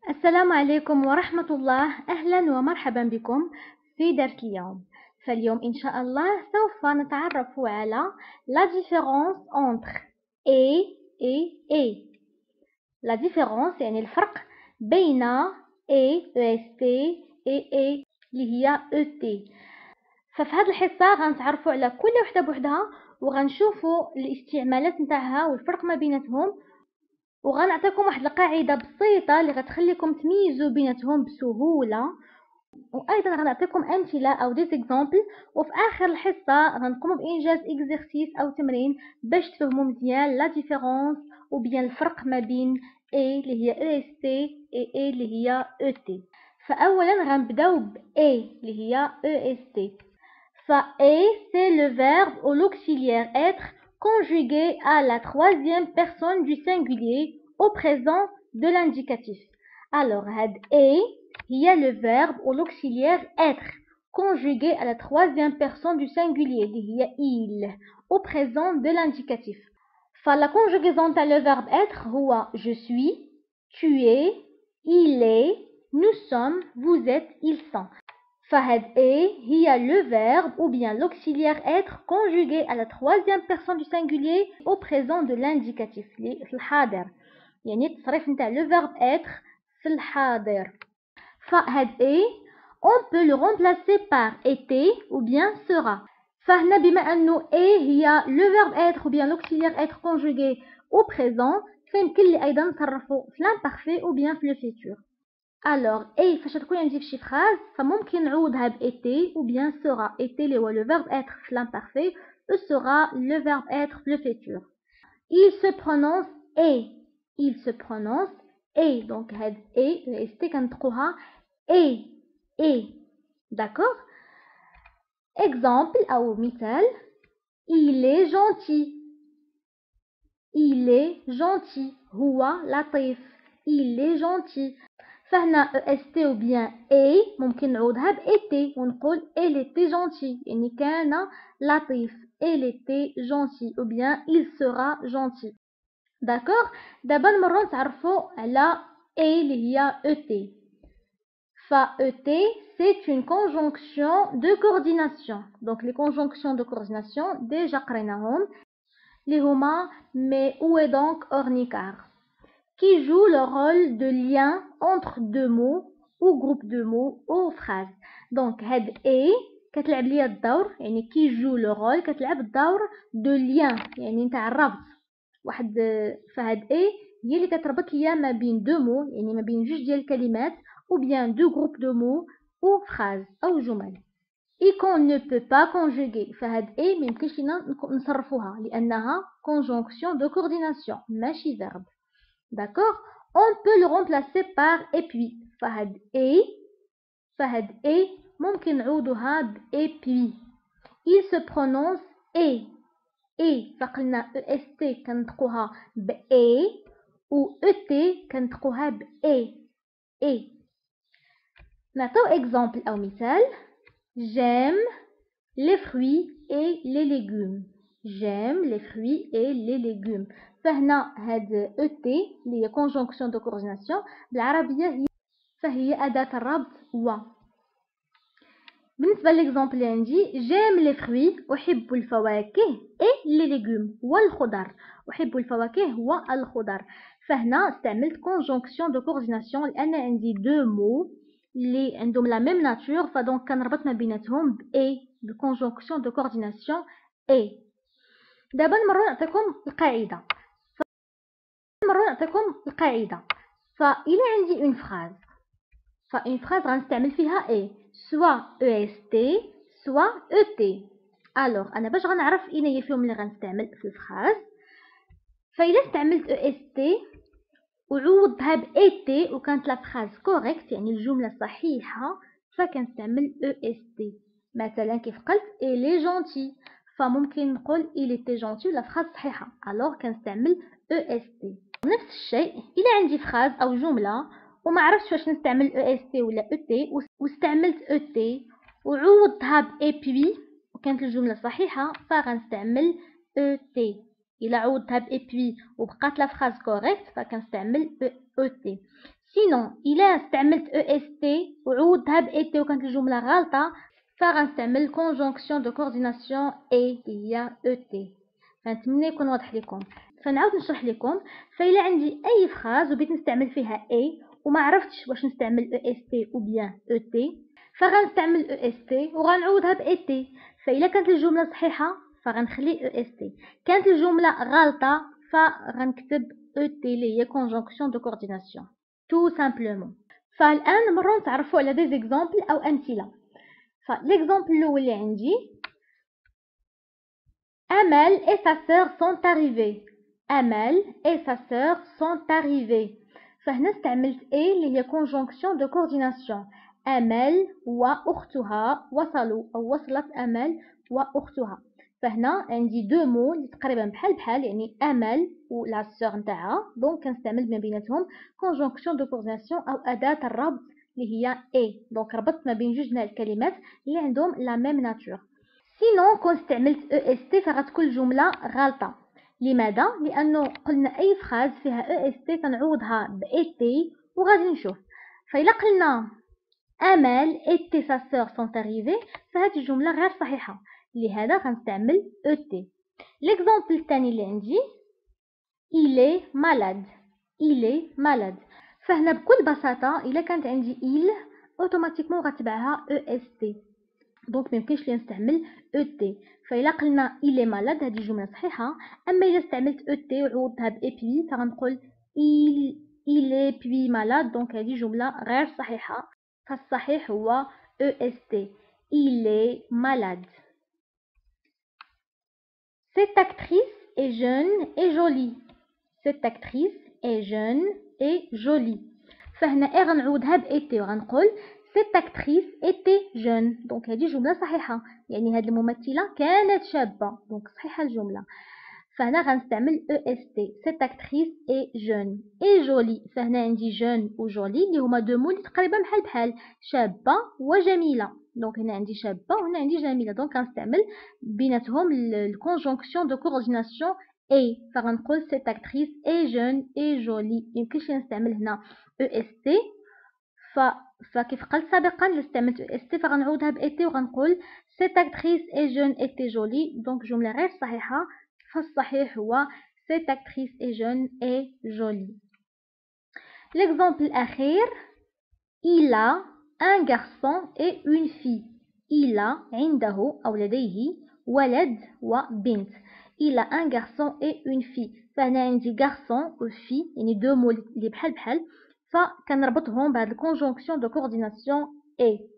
السلام عليكم ورحمة الله. أهلا ومرحبا بكم في درس اليوم. فاليوم إن شاء الله سوف نتعرف على la différence entre et. La différence يعني الفرق بين EST et اللي هي ET. ففي هذه الحصة غنتعرفوا على كل وحدة بوحدها وغنشوفوا الاستعمالات نتاعها والفرق ما بيناتهم، وغنعطيكم واحد القاعده بسيطه اللي غتخليكم تميزوا بيناتهم بسهوله، وايضا غنعطيكم امثله او دي اكزامبل، وفي اخر الحصه غنقوموا بانجاز اكزرسيس او تمرين باش تفهموا مزيان لا ديفيرونس وبين الفرق ما بين اي اللي هي او اس تي اي اللي هي او تي. فاولا غنبداو ب اي اللي هي او اس تي. ف اي سي لو فيرب او l'auxiliaire être conjugué à la troisième personne du singulier au présent de l'indicatif. Alors, had a هي le verbe ou l'auxiliaire être conjugué à la troisième personne du singulier اللي هي il au présent de l'indicatif. فلا conjugaison تاع le verbe être هو je suis, tu es, il est, nous sommes, vous êtes, ils sont. فهاد A هي le verbe ou bien l'auxiliaire être conjugué à la troisième personne du singulier au présent de l'indicatif في الحاضر، يعني التصريف نتاع le verbe être في الحاضر. فهاد A on peut le remplacer par était ou bien sera. فهنا بما أنه A هي le verbe être ou bien l'auxiliaire être conjugué au présent فيمكن لي أيضا نصرفه في l'imparfait ou bien في le futur. Alors, et فاش تكون عندي في شي phrase فممكن نعوضها ب était ou bien sera. était اللي هو le verbe être في l'imparfait ou sera le verbe être في le futur. Il se prononce et. Il se prononce et. Donc هاد et est كنطقوها et. D'accord? Exemple أو مثال. Il est gentil. Il est gentil. هو لطيف. Il est gentil. فهنا est ou bien a ممكن نعوضها ب était ونقول elle était gentil، يعني كان لطيف. elle était gentil ou bien il sera gentil. d'accord. دابا نمروا نتعرفوا على a اللي هي et. ف et c'est une conjonction de coordination. donc les conjonctions de coordination déjà قريناهم اللي هما mais où est donc ornicar qui joue le rôle de lien entre deux mots ou groupe de mots ou phrases. donc هاد A كتلعب ليا الدور، يعني qui joue le rôle كتلعب الدور de lien يعني نتاع الربط واحد. فهاد A هي اللي كتربط ليا ما بين deux mots، يعني ما بين جوج ديال الكلمات ou bien deux groupes de mots ou phrases أو جمل. et qu'on ne peut pas conjuguer. فهاد A ميمكنش لينا نصرفوها لأنها conjonction de coordination ماشي verbe. D'accord. On peut le remplacer par et puis. فهاد A ممكن نعوضها ب et puis. Il se prononce et. فقلنا est كنطقوها ب et و et كنطقوها ب et. نعطيو exemple أو مثال. J'aime les fruits et les légumes. J'aime les fruits et les légumes. فهنا هاد ET اللي هي conjonction de coordination بالعربية فهي أداة الربط و. بالنسبة للإكزامبل اللي عندي j'aime les fruits أحب الفواكه et les légumes والخضر. أحب الفواكه والخضر. فهنا استعملت conjonction de coordination لأن عندي deux mots اللي عندهم la même nature فدونك كنربط ما بيناتهم ب et de conjonction de coordination et. دابا نمروا نعطيكم القاعدة. فإلا عندي une phrase فune phrase غنستعمل فيها et soit est soit et. alors أنا باش غنعرف أين هي فيهم اللي غنستعمل في الفراز. فإلا استعملت est وعوضتها ب et وكانت لا phrase correct يعني الجملة صحيحة فكنستعمل est. مثلا كيف قلت il est gentil فممكن نقول il était gentil ولا phrase صحيحة alors كنستعمل est. نفس الشيء إلا عندي phrase أو جملة وما عرفتش واش نستعمل est ولا et واستعملت et وعوضتها ب et puis وكانت الجملة صحيحة فغنستعمل et. إلا عوضتها ب et وبقات لا فراز كوريكت فكنستعمل et. سينون إلا استعملت est وعوضتها ب et وكانت الجملة غالطة فغنستعمل conjonction de coordination et هي et. فنتمنى يكون واضح لكم. فنعاود نشرح لكم. فإلا عندي أي فراز وبغيت نستعمل فيها et وما عرفتش واش نستعمل est ou bien et فغنستعمل est وغنعوضها ب et. فإلا كانت الجملة صحيحة فغنخلي est. كانت الجملة غلطة فغنكتب et اللي هي conjonction de coordination tout simplement. فالآن نمروا نتعرفوا على des exemples أو أمثلة. فالإكزامبل الأول اللي عندي Amel et sa sœur sont arrivés. Amel et sa sœur sont arrivés. فهنا استعملت et اللي هي conjonction de coordination. Amel وأختها وصلوا أو وصلت أمل وأختها. فهنا عندي دو مو اللي تقريبا بحال بحال يعني أمل و لا سور نتاعها دونك كنستعمل ما بيناتهم conjonction de coordination أو أداة الربط اللي هي et. دونك ربطت ما بين جوج الكلمات اللي عندهم لا ميم ناتور. سينون كون استعملت est فغتكون الجملة غلطة. لماذا؟ لأنه قلنا أي فراز فيها est كنعوضها ب et وغادي نشوف. فإلا قلنا Amel et sa sœur sont arrivés فهذه الجملة غير صحيحة لهذا غنستعمل et. l'exemple الثاني اللي عندي il est malade. il est malade. فهنا بكل بساطة إلا كانت عندي il اوتوماتيكمون غتبعها est دونك ميمكنش لي نستعمل et. فإلا قلنا il est malade هذه الجملة صحيحة. أما إلا استعملت et وعوضتها ب et فغنقول il est puis malade دونك هذه جملة غير صحيحة. فالصحيح هو est. il est malade. Cette actrice est jeune et jolie. Cette actrice est jeune et jolie. فهنا ايه غنعوضها ب et وغنقول cette actrice était jeune دونك هذه جملة صحيحة يعني هذه الممثلة كانت شابة دونك صحيحة الجملة. فهنا غنستعمل est. cette actrice est jeune et jolie. فهنا عندي jeune و jolie اللي هما دو مو اللي تقريبا بحال بحال شابة وجميلة. دونك هنا عندي شابة وهنا عندي جميلة دونك غنستعمل بيناتهم الكونجونكسيون دو كورديناسيون et. فغنقول cette actrice est jeune et jolie. يمكنش نستعمل هنا est فكيف قلت سابقا إلا استعملت est فغنعوضها ب et وغنقول cette actrice est jeune et jolie دونك جملة غير صحيحة. فالصحيح هو cette actrice est jeune et jolie. l'exemple الأخير il a un garçon et une fille. il a عنده أو لديه ولد وبنت. il a un garçon et une fille. فهنا عندي garçon و fille يعني دو مو اللي بحال بحال فكنربطهم بهاد الكونجونكسيون دو كورديناسيون et.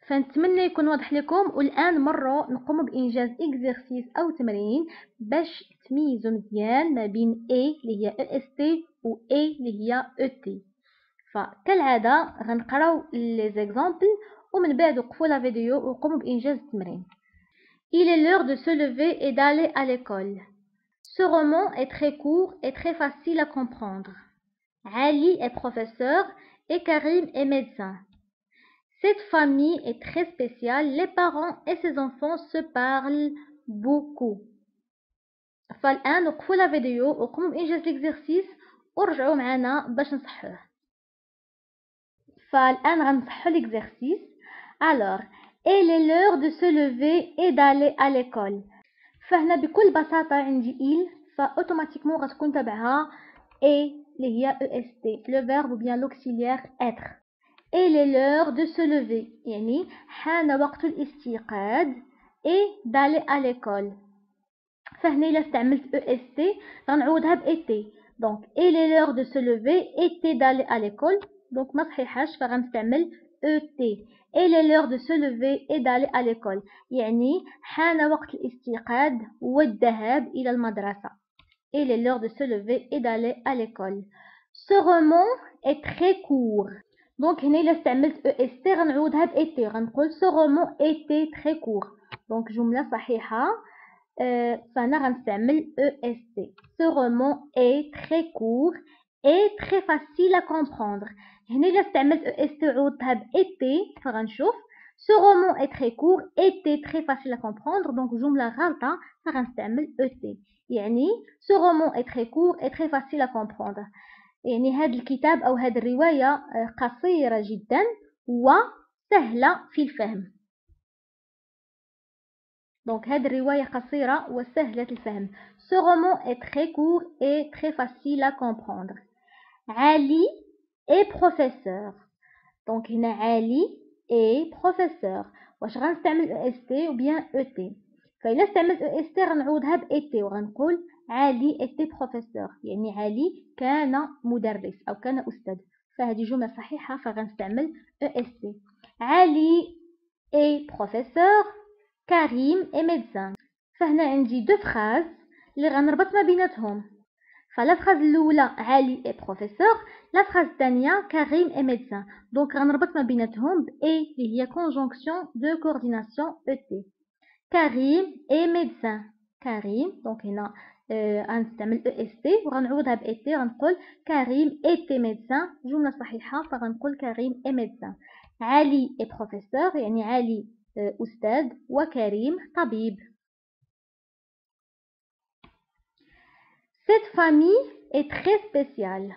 فنتمنى يكون واضح لكم. والآن مرة نقوم بإنجاز إكزرسيس أو تمرين باش تميزوا مزيان ما بين A اللي هي est و A اللي هي et. فكالعادة غنقراو لي زيكزامبل ومن بعد وقفوا لا فيديو وقوموا بإنجاز التمرين. Il est l'heure de se lever et d'aller à l'école. Ce roman est très court et très facile à comprendre. Ali est professeur et Karim est médecin. Cette famille est très spéciale. Les parents et ses enfants se parlent beaucoup. فالآن وقفوا لا فيديو وقوموا بإنجاز الإكزرسيس ورجعوا معنا باش نصحوه. فالآن غنصحوا الإكزرسيس. Alors, il est l'heure de se lever et d'aller à l'école. فهنا بكل بساطة عندي il فأوتوماتيكمون غتكون تبعها et اللي هي est le verbe ou bien l'auxiliaire être. Il est l'heure de se lever يعني حان وقت الاستيقاظ et d'aller à l'école. فهنا إلا استعملت est غنعوضها ب et. donc il est l'heure de se lever et d'aller à l'école donc ما صحيحاش فغنستعمل et. il est l'heure de se lever et d'aller à l'école يعني حان وقت الاستيقاظ والذهاب إلى المدرسة. il est l'heure de se lever et d'aller à l'école. Ce roman est très court. دونك هنا إلا استعملت est غنعوضها ب et غنقول ce roman était très court دونك جملة صحيحة. فهنا غنستعمل est. ce roman est très court et très facile à comprendre. هنا إلا استعملت est وعوضتها ب et فغنشوف Ce roman est très court, était très facile à comprendre. Donc جملة غلطة فغنستعمل ET. يعني ce roman est très court et très facile à comprendre. يعني هذا الكتاب أو هذه الرواية قصيرة جدا وسهلة في الفهم. Donc هذه الرواية قصيرة وسهلة الفهم. Ce roman est très court et très facile à comprendre. علي est professeur. Donc هنا علي est professeur. واش غنستعمل EST ou bien ET؟ فإلا استعملت EST غنعوضها ب ET وغنقول علي était professeur. يعني علي كان مدرس أو كان أستاذ. فهذه جملة صحيحة فغنستعمل EST. علي est professeur. كريم est médecin. فهنا عندي دو فراز اللي غنربط ما بيناتهم. فلا فراز الاولى علي est professeur، لا فراز الثانيه كريم est médecin. دونك غنربط ما بيناتهم ب اي اللي هي conjonction de coordination ET. كريم est médecin. كريم دونك هنا غنستعمل EST وغنعوضها ب ET غنقول كريم était médecin. جمله صحيحه فغنقول كريم est médecin. علي est professeur يعني علي أستاذ وكريم طبيب. Cette famille est très spéciale.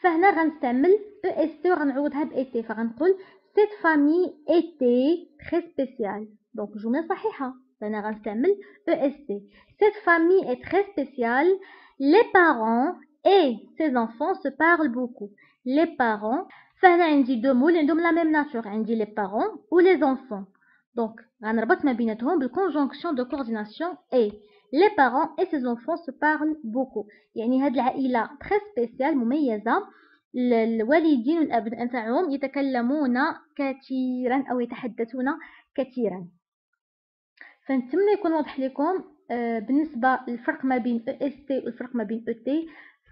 فهنا غنستعمل EST وغنعوضها ب ET فغنقول cette famille était très spéciale. دونك جملة صحيحة فهنا غنستعمل EST. Cette famille est très spéciale. Les parents et ses enfants se parlent beaucoup. Les parents فهنا عندي دو مول عندهم لا ميم ناتور. عندي les parents ou les enfants. Donc غنربط ما بيناتهم بالconjonction de coordination et. Les parents et ses enfants se parlent beaucoup. يعني هاد العائلة très spéciale مميزة. الوالدين والأبناء تاعهم يتكلمون كثيرا أو يتحدثون كثيرا. فنتمنى يكون واضح لكم بالنسبة للفرق ما بين EST والفرق ما بين ET.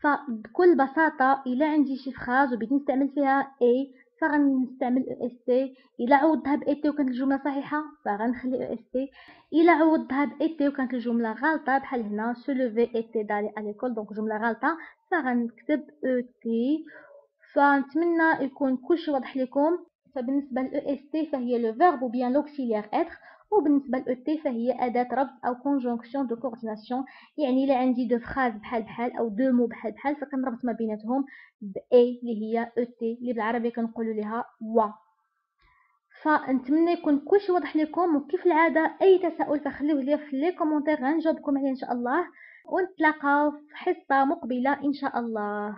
فبكل بساطة إلا عندي شي فراز وبغيت نستعمل فيها A فغنستعمل EST. إلا عوضتها ب ET وكانت الجملة صحيحة فغنخلي EST. إلا عوضتها ب ET وكانت الجملة غلطة بحال هنا se lever était d'aller à l'école دونك جملة غلطة فغنكتب ET. فنتمنى يكون كلشي واضح لكم. فبالنسبة ل EST فهي le verbe ou bien l'auxiliaire être. وبالنسبة ل ET فهي أداة ربط أو conjonction de coordination. يعني إلا عندي دو فراز بحال أو دو مو بحال فكنربط ما بيناتهم ب A اللي هي ET اللي بالعربية كنقولوا لها و. فنتمنى يكون كلشي واضح لكم. وكيف العادة أي تساؤل فخليوه لي في لي كومونتير غنجاوبكم عليه إن شاء الله. ونتلاقاو في حصة مقبلة إن شاء الله.